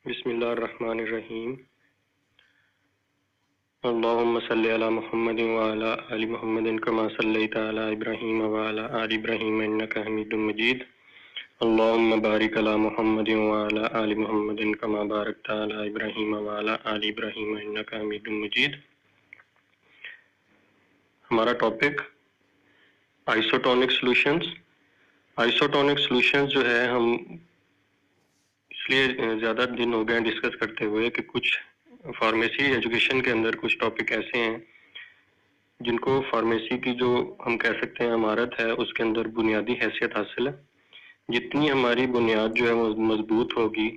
बिस्मिल्लाहिर्रहमानिर्रहीम। अल्लाहुम्मा सल्लि अला मुहम्मदिन व अला आलि मुहम्मदिन कमा सल्लैता अला इब्राहीम व अला आलि इब्राहीम इन्नका हमीदुम मजीद। अल्लाहुम्मा बारिक अला मुहम्मदिन व अला आलि मुहम्मदिन कमा बारकता अला इब्राहीम व अला आलि इब्राहीम इन्नका हमीदुम मजीद। हमारा topic isotonic solutions. Isotonic solutions जो है हम इसलिए ज़्यादा दिन हो गए डिस्कस करते हुए कि कुछ फार्मेसी एजुकेशन के अंदर कुछ टॉपिक ऐसे हैं जिनको फार्मेसी की जो हम कह सकते हैं इमारत है उसके अंदर बुनियादी हैसियत हासिल है। जितनी हमारी बुनियाद जो है वो मजबूत होगी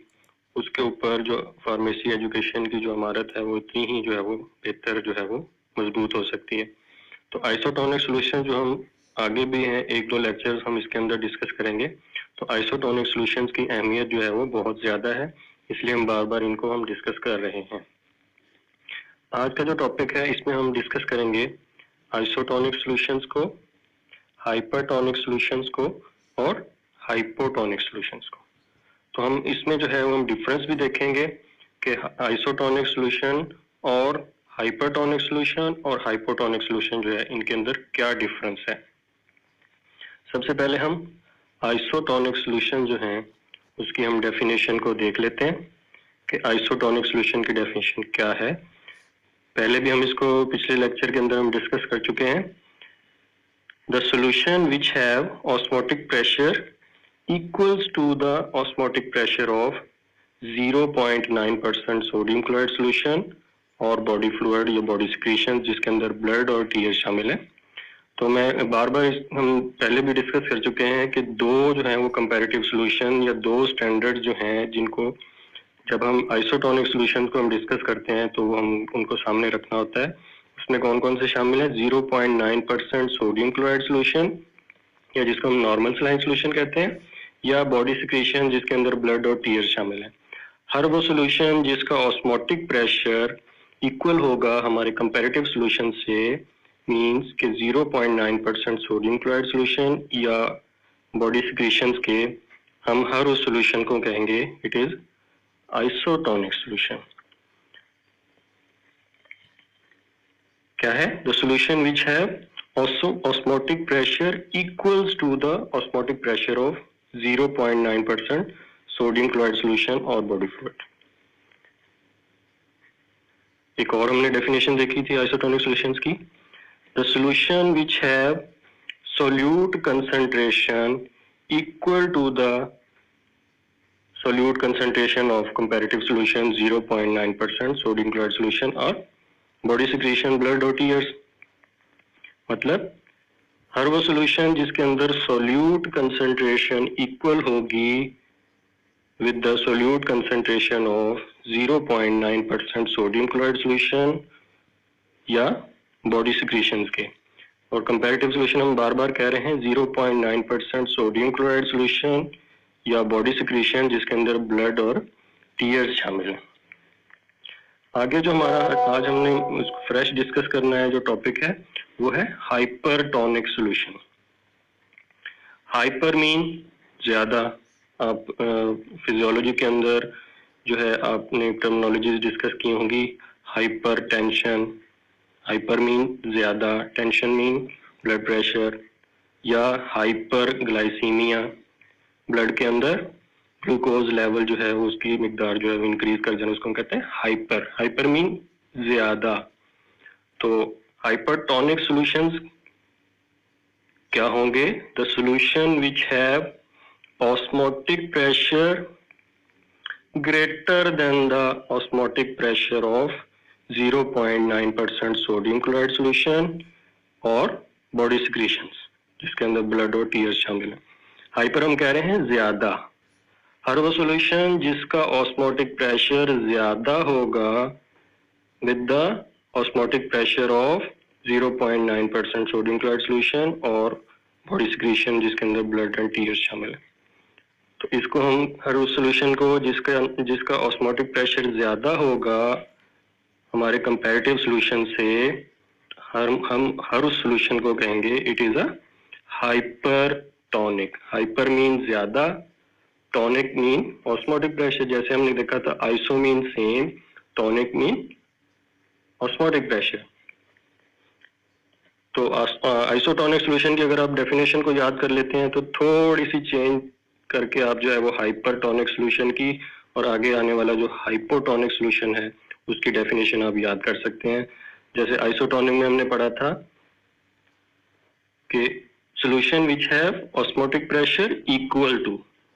उसके ऊपर जो फार्मेसी एजुकेशन की जो इमारत है वो इतनी ही जो है वो बेहतर जो है वो मजबूत हो सकती है। तो आइसोटोनिक सॉल्यूशन जो हम आगे भी हैं, एक दो लेक्चर्स हम इसके अंदर डिस्कस करेंगे। तो आइसोटोनिक सॉल्यूशंस की अहमियत जो है वो बहुत ज़्यादा है, इसलिए हम बार बार इनको हम डिस्कस कर रहे हैं। आज का जो टॉपिक है इसमें हम डिस्कस करेंगे आइसोटोनिक सॉल्यूशंस को, हाइपरटोनिक सॉल्यूशंस को और हाइपोटोनिक सॉल्यूशंस को। तो हम इसमें जो है वो हम डिफरेंस भी देखेंगे कि आइसोटोनिक सॉल्यूशन और हाइपरटोनिक सॉल्यूशन और हाइपोटोनिक सॉल्यूशन जो है इनके अंदर क्या डिफरेंस है। सबसे पहले हम आइसोटोनिक सॉल्यूशन जो है उसकी हम डेफिनेशन को देख लेते हैं कि आइसोटोनिक सॉल्यूशन की डेफिनेशन क्या है। पहले भी हम इसको पिछले लेक्चर के अंदर हम डिस्कस कर चुके हैं। The solution which have osmotic pressure equals to the osmotic pressure of 0.9% sodium chloride solution और बॉडी फ्लूइड या बॉडी सिक्रीशन जिसके अंदर ब्लड और टीयर शामिल है। तो मैं बार बार हम पहले भी डिस्कस कर चुके हैं कि दो जो है वो कंपैरेटिव सॉल्यूशन या दो स्टैंडर्ड जो हैं जिनको जब हम आइसोटोनिक सॉल्यूशन को हम डिस्कस करते हैं तो हम उनको सामने रखना होता है। उसमें कौन कौन से शामिल है? 0.9% सोडियम क्लोराइड सॉल्यूशन या जिसको हम नॉर्मल सलाइन सॉल्यूशन कहते हैं, या बॉडी सिक्रीशन जिसके अंदर ब्लड और टीयर शामिल है। हर वो सॉल्यूशन जिसका ऑस्मोटिक प्रेशर इक्वल होगा हमारे कंपैरेटिव सॉल्यूशन से, मींस कि 0.9% सोडियम क्लोराइड सॉल्यूशन या बॉडी सिक्रीशंस के, हम हर उस सॉल्यूशन को कहेंगे इट इज आइसोटोनिक सॉल्यूशन। क्या है? The solution which have osmotic pressure equals to the osmotic pressure of 0.9% sodium chloride solution और body fluid। एक और हमने डेफिनेशन देखी थी आइसोटोनिक सॉल्यूशंस की। The solution which have solute concentration equal to the solute concentration of comparative solution 0.9% sodium chloride solution और body secretion blood और tears। मतलब हर वो सॉल्यूशन जिसके अंदर सोल्यूट कंसंट्रेशन इक्वल होगी with the solute concentration of 0.9% sodium chloride solution या body secretions के। और कंपैरेटिव सॉल्यूशन हम बार बार कह रहे हैं 0.9% सोडियम क्लोराइड सॉल्यूशन या बॉडी सिक्रीशन जिसके अंदर ब्लड और टीयर्स शामिल है। आगे जो हमारा आज हमने उसको फ्रेश डिस्कस करना है जो टॉपिक है वो है हाइपरटोनिक सॉल्यूशन। हाइपर मीन ज्यादा। आप फिजियोलॉजी के अंदर जो है आपने टर्मिनोलॉजीज डिस्कस की होंगी। हाइपर टेंशन, हाइपर मीन ज्यादा, टेंशन मीन ब्लड प्रेशर, या हाइपर ग्लाइसीमिया, ब्लड के अंदर ग्लूकोज लेवल जो है उसकी मिकदार जो है इंक्रीज कर जाना, उसको हम कहते हैं हाइपर। हाइपर मीन ज्यादा। तो हाइपरटोनिक सॉल्यूशंस क्या होंगे? The solution which have osmotic pressure greater than the osmotic pressure of 0.9% sodium chloride solution और बॉडी सिक्रीशंस जिसके अंदर ब्लड और टीयर्स शामिल है। हाइपर हम कह रहे हैं ज्यादा। हर वो सॉल्यूशन जिसका ऑस्मोटिक प्रेशर ज्यादा होगा with the osmotic pressure of 0.9% sodium chloride solution और बॉडी सिक्रीशन जिसके अंदर ब्लड एंड टीयर्स शामिल है। तो इसको हम हर उस सॉल्यूशन को जिसका ऑस्मोटिक प्रेशर ज्यादा होगा हमारे कंपैरेटिव सॉल्यूशन से, हम हर उस सॉल्यूशन को कहेंगे it is a hypertonic. Hyper mean ज्यादा टॉनिक मीन ऑस्मोटिक प्रेशर, जैसे हमने देखा था iso mean same, tonic mean osmotic pressure. तो आइसोटोनिक सॉल्यूशन की अगर आप डेफिनेशन को याद कर लेते हैं तो थोड़ी सी चेंज करके आप जो है वो हाइपरटोनिक सॉल्यूशन की और आगे आने वाला जो हाइपोटोनिक सॉल्यूशन है उसकी डेफिनेशन आप याद कर सकते हैं। जैसे आइसोटोनिक में हमने पढ़ा था कि solution which have osmotic pressure equal to,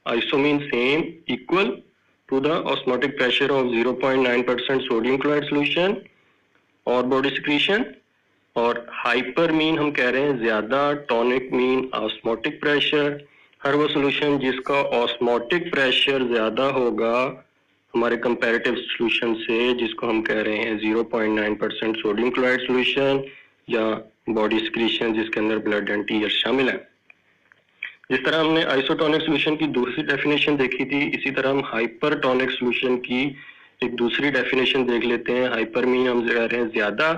iso means same, equal to the osmotic pressure of 0.9% sodium chloride solution और body secretion, और हाइपर मीन हम कह रहे हैं ज्यादा, टॉनिक मीन ऑस्मोटिक प्रेशर। हर वो सॉल्यूशन जिसका ऑस्मोटिक प्रेशर ज्यादा होगा हमारे कंपैरेटिव सॉल्यूशन से, जिसको हम कह रहे हैं 0.9% सोडियम क्लोराइड सॉल्यूशन या बॉडी सिक्रीशन जिसके अंदर ब्लड एंड टीयर्स शामिल है। जिस तरह हमने आइसोटोनिक सॉल्यूशन की दूसरी डेफिनेशन देखी थी, इसी तरह हम हाइपरटोनिक सॉल्यूशन की एक दूसरी डेफिनेशन देख लेते हैं। हाइपर मीन हम कह रहे हैं ज्यादा,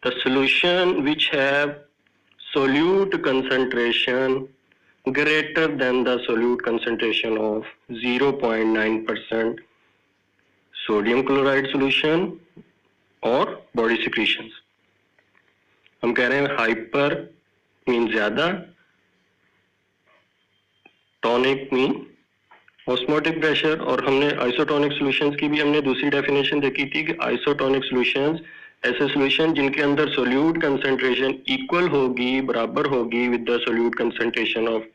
the solution which have solute concentration greater than the solute concentration of 0.9% sodium chloride solution और body secretions। हम कह रहे हैं हाइपर मीन ज्यादा, टॉनिक मीन ऑस्मोटिक प्रेशर, और हमने आइसोटोनिक सॉल्यूशंस की भी हमने दूसरी डेफिनेशन देखी थी कि आइसोटोनिक सॉल्यूशंस ऐसे सॉल्यूशन जिनके अंदर सोल्यूट कंसंट्रेशन इक्वल होगी, बराबर होगी with the solute concentration of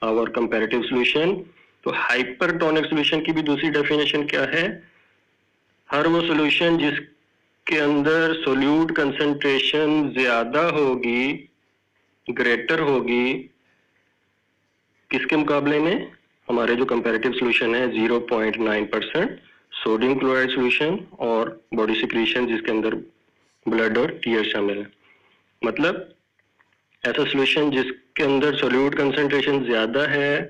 our comparative solution. तो हाइपरटोनिक सॉल्यूशन की भी दूसरी डेफिनेशन क्या है? हर वो सॉल्यूशन जिसके अंदर सोल्यूट कंसंट्रेशन ज्यादा होगी, ग्रेटर होगी, किसके मुकाबले में? हमारे जो कंपैरेटिव सॉल्यूशन है 0.9% सोडियम क्लोराइड सॉल्यूशन और बॉडी सिक्रीशन जिसके अंदर ब्लड और टीयर शामिल है। मतलब ऐसा सॉल्यूशन जिसके अंदर सोल्यूट कंसंट्रेशन ज्यादा है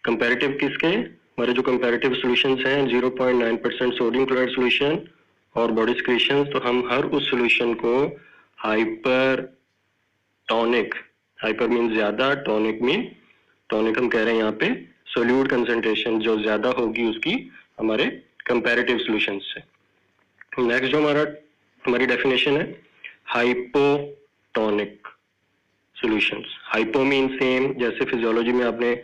कंपैरेटिव किसके? हमारे जो कंपैरेटिव सॉल्यूशंस हैं 0.9% सोडियम क्लोराइड सॉल्यूशन और बॉडी सिक्रीशन, तो हम हर उस सॉल्यूशन को हाइपर टॉनिक, हाइपर मीन ज्यादा, टॉनिक मीन, टॉनिक हम कह रहे हैं यहाँ पे सोल्यूट कंसंट्रेशन जो ज्यादा होगी उसकी हमारे कंपैरेटिव सॉल्यूशन से। नेक्स्ट जो हमारी डेफिनेशन है hypotonic solutions. Hypo mean same, जैसे फिजियोलॉजी में आपने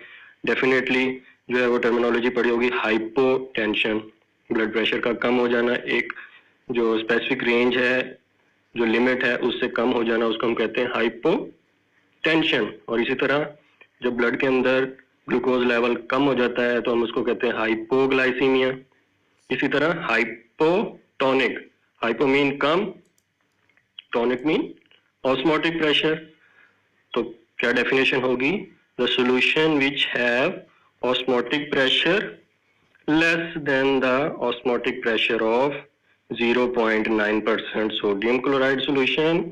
डेफिनेटली जो है वो टर्मिनोलॉजी पढ़ी होगी, हाइपोटेंशन, ब्लड प्रेशर का कम हो जाना, एक जो स्पेसिफिक रेंज है, जो लिमिट है उससे कम हो जाना, उसको हम कहते हैं हाइपोटेंशन। और इसी तरह जब ब्लड के अंदर ग्लूकोज लेवल कम हो जाता है तो हम उसको कहते हैं हाइपोग्लाइसीमिया। इसी तरह हाइपोटोनिक, हाइपो मीन कम, टॉनिक मीन ऑस्मोटिक प्रेशर। तो क्या डेफिनेशन होगी? The solution which have osmotic pressure less than the osmotic pressure of 0.9% sodium chloride solution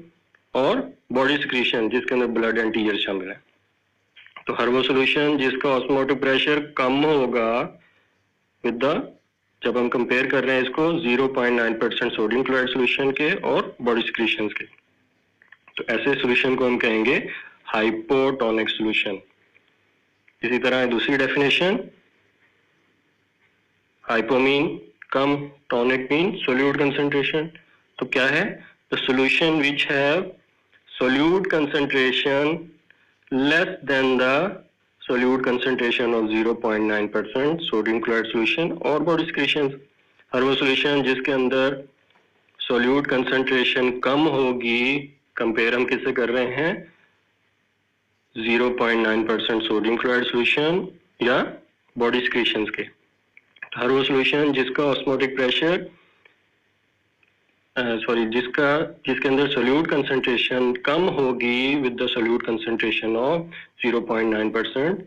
और बॉडी सिक्रीशन जिसके अंदर ब्लड एंड टीयर शामिल है। तो हर वो सॉल्यूशन जिसका ऑस्मोटिक प्रेशर कम होगा विद द, जब हम कंपेयर कर रहे हैं इसको 0.9% सोडियम क्लोराइड सॉल्यूशन के और बॉडी सिक्रीशंस के, तो ऐसे सॉल्यूशन को हम कहेंगे हाइपोटोनिक सॉल्यूशन। इसी तरह दूसरी डेफिनेशन हाइपो मीन कम, टॉनिक मीन सोल्यूट कंसंट्रेशन। तो क्या है? The solution which have solute concentration less than the solute concentration of 0.9% sodium chloride solution और body secretions। हर वो solution जिसके अंदर solute concentration कम होगी, कंपेयर हम किससे कर रहे हैं? 0.9% sodium chloride solution या body secretions के। हर वो solution जिसका osmotic pressure जिसके अंदर सोल्यूट कंसंट्रेशन कम होगी with the solute concentration of 0.9%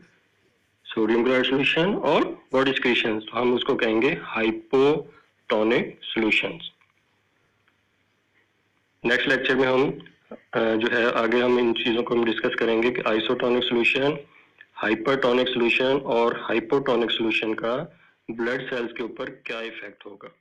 sodium chloride solution और बॉडी सिक्रीशंस, तो हम उसको कहेंगे हाइपोटोनिक सॉल्यूशंस। नेक्स्ट लेक्चर में हम जो है आगे हम इन चीजों को हम डिस्कस करेंगे कि आइसोटोनिक सॉल्यूशन, हाइपरटोनिक सॉल्यूशन और हाइपोटोनिक सॉल्यूशन का ब्लड सेल्स के ऊपर क्या इफेक्ट होगा।